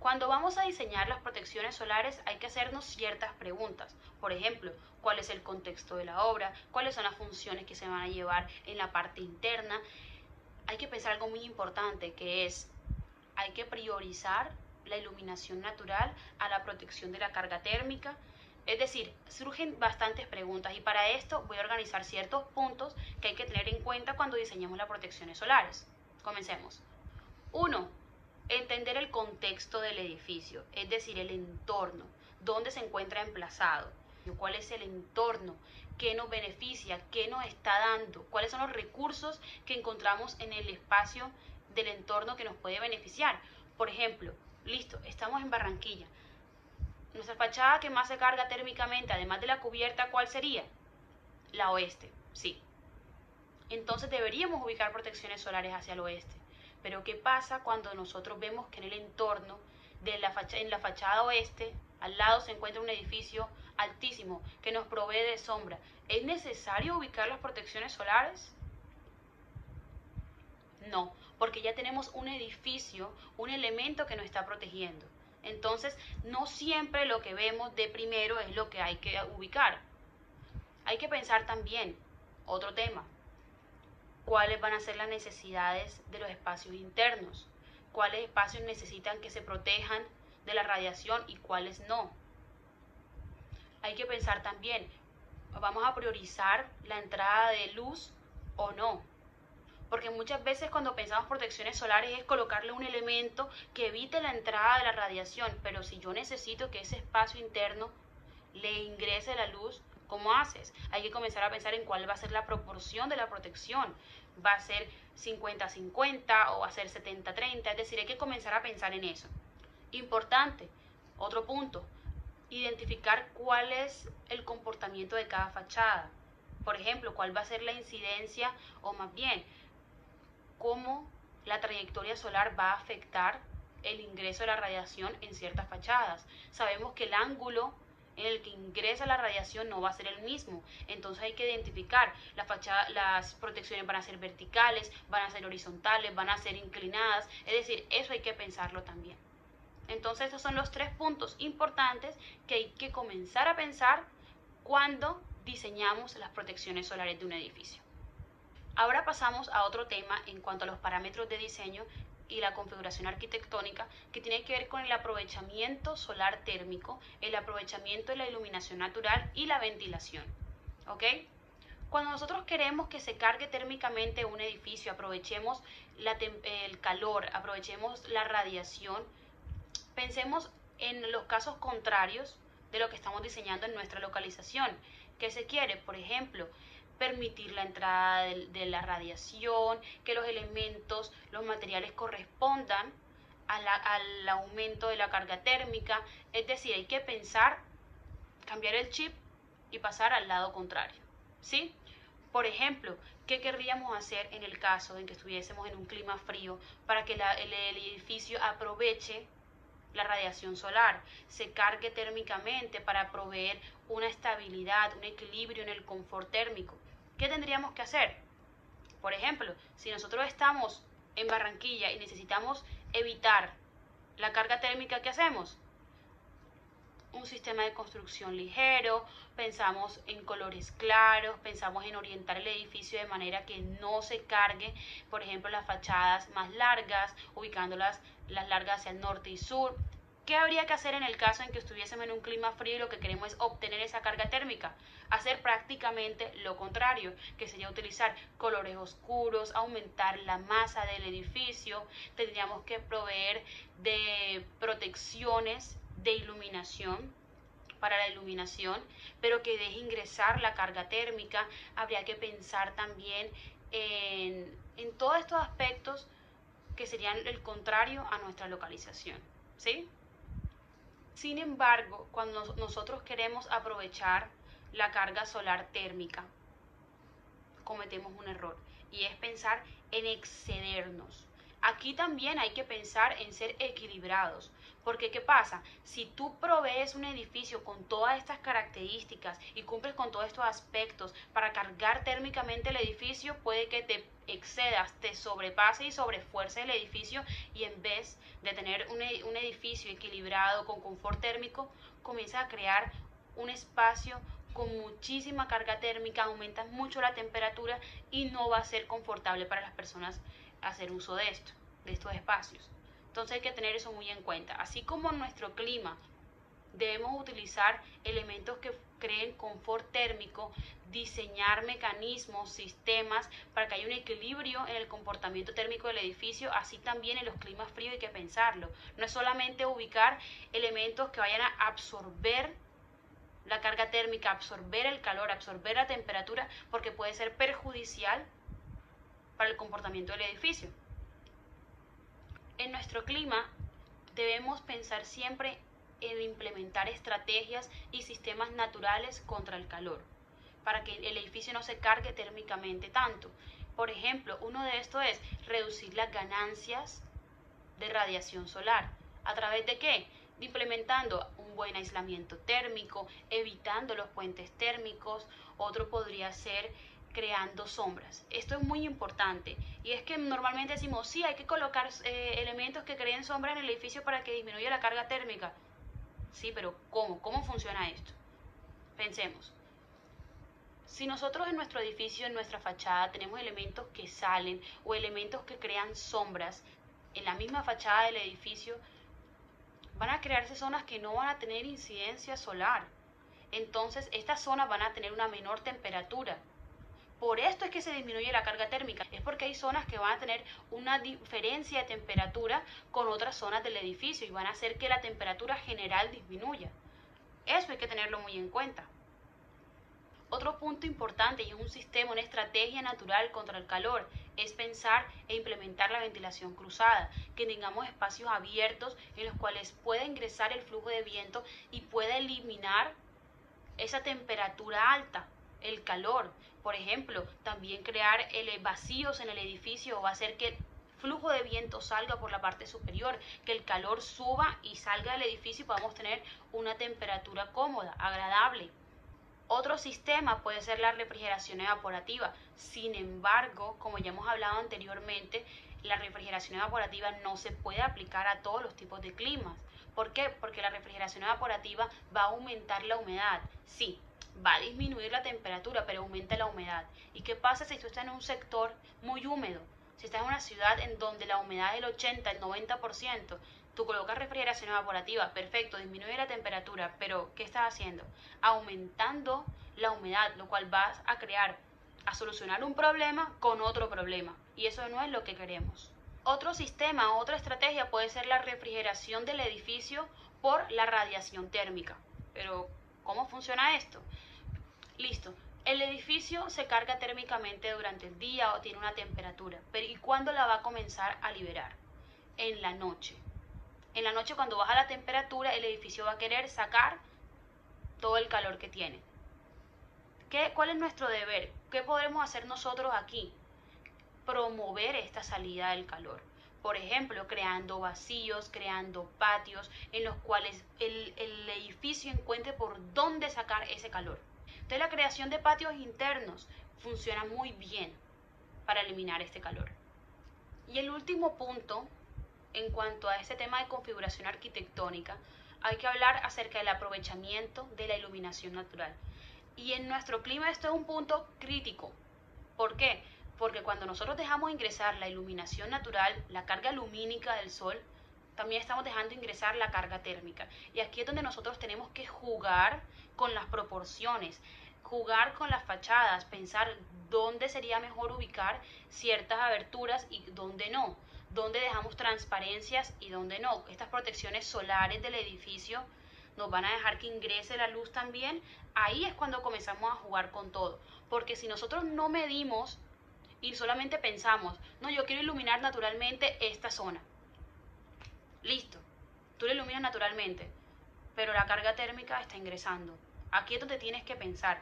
Cuando vamos a diseñar las protecciones solares hay que hacernos ciertas preguntas. Por ejemplo, ¿cuál es el contexto de la obra? ¿Cuáles son las funciones que se van a llevar en la parte interna? Hay que pensar algo muy importante, que es, hay que priorizar la iluminación natural a la protección de la carga térmica. Es decir, surgen bastantes preguntas y para esto voy a organizar ciertos puntos que hay que tener en cuenta cuando diseñemos las protecciones solares. Comencemos. 1. Entender el contexto del edificio, es decir, el entorno, dónde se encuentra emplazado, cuál es el entorno, qué nos beneficia, qué nos está dando, cuáles son los recursos que encontramos en el espacio del entorno que nos puede beneficiar. Por ejemplo, listo, estamos en Barranquilla. Nuestra fachada que más se carga térmicamente, además de la cubierta, ¿cuál sería? La oeste, sí. Entonces deberíamos ubicar protecciones solares hacia el oeste. Pero ¿qué pasa cuando nosotros vemos que en el entorno en la fachada oeste, al lado se encuentra un edificio altísimo que nos provee de sombra? ¿Es necesario ubicar las protecciones solares? No, porque ya tenemos un edificio, un elemento que nos está protegiendo. Entonces, no siempre lo que vemos de primero es lo que hay que ubicar. Hay que pensar también, otro tema, cuáles van a ser las necesidades de los espacios internos, cuáles espacios necesitan que se protejan de la radiación y cuáles no. Hay que pensar también, ¿vamos a priorizar la entrada de luz o no? Porque muchas veces cuando pensamos protecciones solares es colocarle un elemento que evite la entrada de la radiación, pero si yo necesito que ese espacio interno le ingrese la luz, ¿cómo haces? Hay que comenzar a pensar en cuál va a ser la proporción de la protección. ¿Va a ser 50-50 o va a ser 70-30? Es decir, hay que comenzar a pensar en eso. Importante, otro punto, identificar cuál es el comportamiento de cada fachada. Por ejemplo, cuál va a ser la incidencia o más bien, cómo la trayectoria solar va a afectar el ingreso de la radiación en ciertas fachadas. Sabemos que el ángulo en el que ingresa la radiación no va a ser el mismo, entonces hay que identificar las protecciones van a ser verticales, van a ser horizontales, van a ser inclinadas, es decir, eso hay que pensarlo también. Entonces estos son los 3 puntos importantes que hay que comenzar a pensar cuando diseñamos las protecciones solares de un edificio. Ahora pasamos a otro tema en cuanto a los parámetros de diseño y la configuración arquitectónica, que tiene que ver con el aprovechamiento solar térmico, el aprovechamiento de la iluminación natural y la ventilación. ¿Ok? Cuando nosotros queremos que se cargue térmicamente un edificio, aprovechemos el calor, aprovechemos la radiación, pensemos en los casos contrarios de lo que estamos diseñando en nuestra localización. ¿Qué se quiere? Por ejemplo, permitir la entrada de la radiación, que los elementos, los materiales correspondan al aumento de la carga térmica. Es decir, hay que pensar, cambiar el chip y pasar al lado contrario, ¿sí? Por ejemplo, ¿qué querríamos hacer en el caso en que estuviésemos en un clima frío para que el edificio aproveche la radiación solar, se cargue térmicamente para proveer una estabilidad, un equilibrio en el confort térmico? ¿Qué tendríamos que hacer? Por ejemplo, si nosotros estamos en Barranquilla y necesitamos evitar la carga térmica, ¿qué hacemos? Un sistema de construcción ligero, pensamos en colores claros, pensamos en orientar el edificio de manera que no se cargue, por ejemplo, las fachadas más largas, ubicándolas las largas hacia el norte y sur. ¿Qué habría que hacer en el caso en que estuviésemos en un clima frío y lo que queremos es obtener esa carga térmica? Hacer prácticamente lo contrario, que sería utilizar colores oscuros, aumentar la masa del edificio. Tendríamos que proveer de protecciones de iluminación para la iluminación, pero que deje ingresar la carga térmica. Habría que pensar también en todos estos aspectos que serían el contrario a nuestra localización, ¿sí? Sin embargo, cuando nosotros queremos aprovechar la carga solar térmica, cometemos un error y es pensar en excedernos. Aquí también hay que pensar en ser equilibrados, porque ¿qué pasa? Si tú provees un edificio con todas estas características y cumples con todos estos aspectos para cargar térmicamente el edificio, puede que te excedas, te sobrepase y sobrefuerce el edificio, y en vez de tener un edificio equilibrado con confort térmico, comienza a crear un espacio con muchísima carga térmica, aumentas mucho la temperatura y no va a ser confortable para las personas hacer uso de estos espacios. Entonces hay que tener eso muy en cuenta. Así como en nuestro clima debemos utilizar elementos que creen confort térmico, diseñar mecanismos, sistemas para que haya un equilibrio en el comportamiento térmico del edificio, así también en los climas fríos hay que pensarlo. No es solamente ubicar elementos que vayan a absorber la carga térmica, absorber el calor, absorber la temperatura, porque puede ser perjudicial para el comportamiento del edificio. En nuestro clima debemos pensar siempre en implementar estrategias y sistemas naturales contra el calor, para que el edificio no se cargue térmicamente tanto. Por ejemplo, uno de estos es reducir las ganancias de radiación solar. ¿A través de qué? Implementando un buen aislamiento térmico, evitando los puentes térmicos. Otro podría ser creando sombras. Esto es muy importante, y es que normalmente decimos, sí, hay que colocar elementos que creen sombra en el edificio para que disminuya la carga térmica. Sí, pero ¿cómo? ¿Cómo funciona esto? Pensemos. Si nosotros en nuestro edificio, en nuestra fachada, tenemos elementos que salen o elementos que crean sombras en la misma fachada del edificio, van a crearse zonas que no van a tener incidencia solar. Entonces, estas zonas van a tener una menor temperatura. Por esto es que se disminuye la carga térmica. Es porque hay zonas que van a tener una diferencia de temperatura con otras zonas del edificio y van a hacer que la temperatura general disminuya. Eso hay que tenerlo muy en cuenta. Otro punto importante, y es un sistema, una estrategia natural contra el calor, es pensar e implementar la ventilación cruzada, que tengamos espacios abiertos en los cuales pueda ingresar el flujo de viento y pueda eliminar esa temperatura alta, el calor. Por ejemplo, también crear vacíos en el edificio va a hacer que el flujo de viento salga por la parte superior, que el calor suba y salga del edificio y podamos tener una temperatura cómoda, agradable. Otro sistema puede ser la refrigeración evaporativa. Sin embargo, como ya hemos hablado anteriormente, la refrigeración evaporativa no se puede aplicar a todos los tipos de climas. ¿Por qué? Porque la refrigeración evaporativa va a aumentar la humedad. Sí, va a disminuir la temperatura, pero aumenta la humedad. ¿Y qué pasa si tú estás en un sector muy húmedo? Si estás en una ciudad en donde la humedad es del 80, el 90%, tú colocas refrigeración evaporativa, perfecto, disminuye la temperatura, pero ¿qué estás haciendo? Aumentando la humedad, lo cual vas a solucionar un problema con otro problema, y eso no es lo que queremos. Otro sistema, otra estrategia puede ser la refrigeración del edificio por la radiación térmica. Pero, ¿cómo funciona esto? Listo. El edificio se carga térmicamente durante el día o tiene una temperatura, pero ¿y cuándo la va a comenzar a liberar? En la noche. En la noche, cuando baja la temperatura, el edificio va a querer sacar todo el calor que tiene. ¿Cuál es nuestro deber? ¿Qué podemos hacer nosotros aquí? Promover esta salida del calor. Por ejemplo, creando vacíos, creando patios en los cuales el edificio encuentre por dónde sacar ese calor. Entonces, la creación de patios internos funciona muy bien para eliminar este calor. Y el último punto, en cuanto a este tema de configuración arquitectónica, hay que hablar acerca del aprovechamiento de la iluminación natural. Y en nuestro clima esto es un punto crítico. ¿Por qué? Porque cuando nosotros dejamos ingresar la iluminación natural, la carga lumínica del sol, también estamos dejando ingresar la carga térmica. Y aquí es donde nosotros tenemos que jugar con las proporciones, jugar con las fachadas, pensar dónde sería mejor ubicar ciertas aberturas y dónde no, dónde dejamos transparencias y dónde no. Estas protecciones solares del edificio nos van a dejar que ingrese la luz también. Ahí es cuando comenzamos a jugar con todo, porque si nosotros no medimos y solamente pensamos, no, yo quiero iluminar naturalmente esta zona, listo, tú lo iluminas naturalmente, pero la carga térmica está ingresando. Aquí es donde tienes que pensar,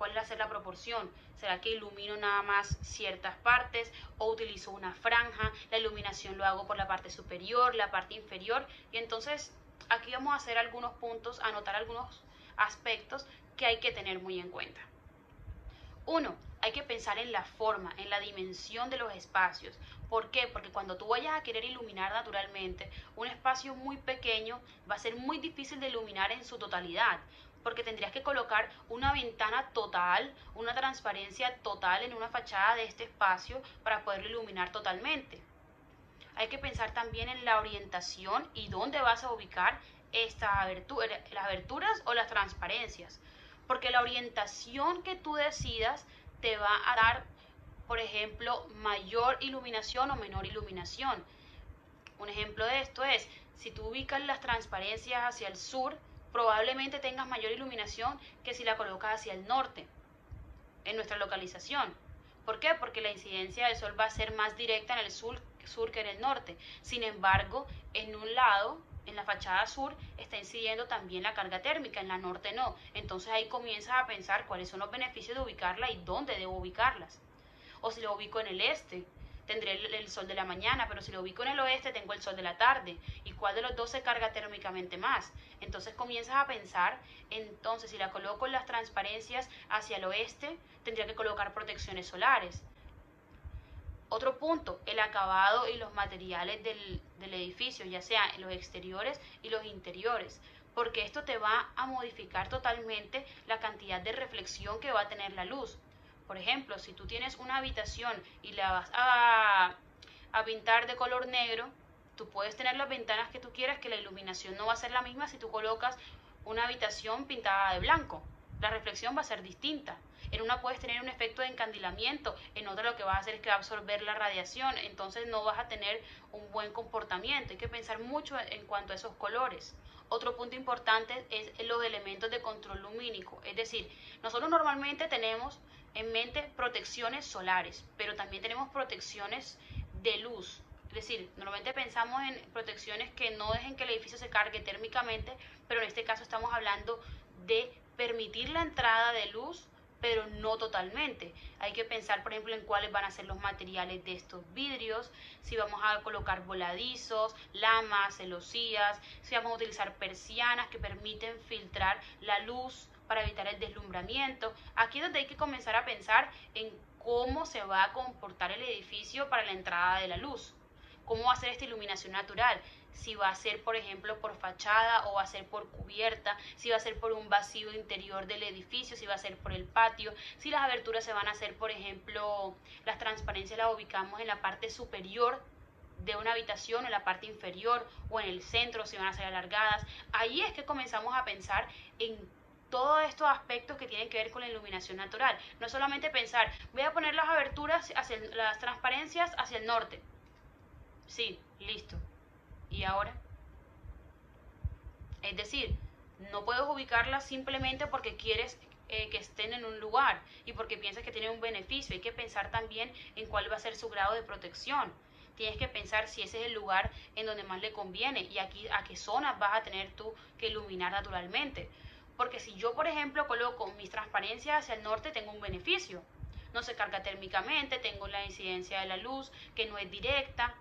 ¿Cuál va a ser la proporción? ¿Será que ilumino nada más ciertas partes o utilizo una franja? La iluminación lo hago por la parte superior, la parte inferior. Y entonces aquí vamos a hacer algunos puntos, anotar algunos aspectos que hay que tener muy en cuenta. 1. Hay que pensar en la forma, en la dimensión de los espacios. ¿Por qué? Porque cuando tú vayas a querer iluminar naturalmente, un espacio muy pequeño va a ser muy difícil de iluminar en su totalidad, porque tendrías que colocar una ventana total, una transparencia total en una fachada de este espacio para poderlo iluminar totalmente. Hay que pensar también en la orientación y dónde vas a ubicar las aberturas o las transparencias, porque la orientación que tú decidas te va a dar, por ejemplo, mayor iluminación o menor iluminación. Un ejemplo de esto es, si tú ubicas las transparencias hacia el sur, probablemente tengas mayor iluminación que si la colocas hacia el norte, en nuestra localización. ¿Por qué? Porque la incidencia del sol va a ser más directa en el sur que en el norte. Sin embargo, en un lado, en la fachada sur, está incidiendo también la carga térmica, en la norte no. Entonces ahí comienzas a pensar cuáles son los beneficios de ubicarla y dónde debo ubicarlas. O si lo ubico en el este, tendré el sol de la mañana, pero si lo ubico en el oeste, tengo el sol de la tarde. ¿Y cuál de los dos se carga térmicamente más? Entonces comienzas a pensar, entonces si la coloco en las transparencias hacia el oeste, tendría que colocar protecciones solares. Otro punto, el acabado y los materiales del edificio, ya sea en los exteriores y los interiores, porque esto te va a modificar totalmente la cantidad de reflexión que va a tener la luz. Por ejemplo, si tú tienes una habitación y la vas a pintar de color negro, tú puedes tener las ventanas que tú quieras, que la iluminación no va a ser la misma si tú colocas una habitación pintada de blanco. La reflexión va a ser distinta. En una puedes tener un efecto de encandilamiento, en otra lo que vas a hacer es que va a absorber la radiación, entonces no vas a tener un buen comportamiento. Hay que pensar mucho en cuanto a esos colores. Otro punto importante es los elementos de control lumínico, es decir, nosotros normalmente tenemos en mente protecciones solares, pero también tenemos protecciones de luz. Es decir, normalmente pensamos en protecciones que no dejen que el edificio se cargue térmicamente, pero en este caso estamos hablando de permitir la entrada de luz, pero no totalmente. Hay que pensar, por ejemplo, en cuáles van a ser los materiales de estos vidrios, si vamos a colocar voladizos, lamas, celosías, si vamos a utilizar persianas que permiten filtrar la luz para evitar el deslumbramiento. Aquí es donde hay que comenzar a pensar en cómo se va a comportar el edificio para la entrada de la luz. ¿Cómo va a ser esta iluminación natural? Si va a ser, por ejemplo, por fachada o va a ser por cubierta, si va a ser por un vacío interior del edificio, si va a ser por el patio, si las aberturas se van a hacer, por ejemplo, las transparencias las ubicamos en la parte superior de una habitación, en la parte inferior o en el centro, si van a ser alargadas. Ahí es que comenzamos a pensar en todos estos aspectos que tienen que ver con la iluminación natural. No solamente pensar, voy a poner las aberturas, las transparencias hacia el norte. Sí, listo. ¿Y ahora? Es decir, no puedes ubicarlas simplemente porque quieres que estén en un lugar y porque piensas que tienen un beneficio. Hay que pensar también en cuál va a ser su grado de protección. Tienes que pensar si ese es el lugar en donde más le conviene y aquí a qué zonas vas a tener tú que iluminar naturalmente. Porque si yo, por ejemplo, coloco mis transparencias hacia el norte, tengo un beneficio. No se carga térmicamente, tengo la incidencia de la luz que no es directa,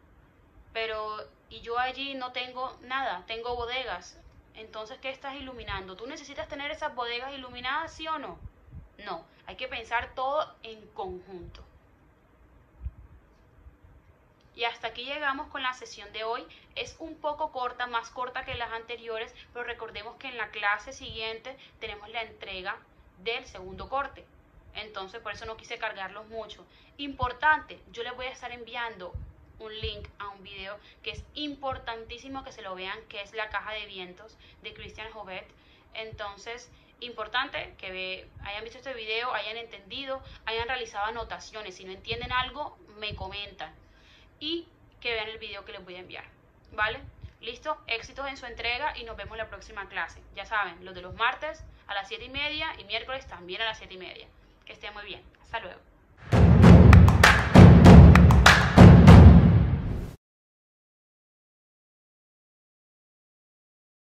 pero y yo allí no tengo nada, tengo bodegas. Entonces, ¿qué estás iluminando? ¿Tú necesitas tener esas bodegas iluminadas, sí o no? No, hay que pensar todo en conjunto. Y hasta aquí llegamos con la sesión de hoy. Es un poco corta, más corta que las anteriores, pero recordemos que en la clase siguiente tenemos la entrega del segundo corte. Entonces, por eso no quise cargarlos mucho. Importante, yo les voy a estar enviando un link a un video que es importantísimo que se lo vean, que es la caja de vientos de Christian Jovet. Entonces, importante que hayan visto este video, hayan entendido, hayan realizado anotaciones. Si no entienden algo, me comentan y que vean el video que les voy a enviar, ¿vale? Listo, éxitos en su entrega y nos vemos en la próxima clase. Ya saben, los de los martes a las 7:30 y miércoles también a las 7:30. Que estén muy bien. Hasta luego.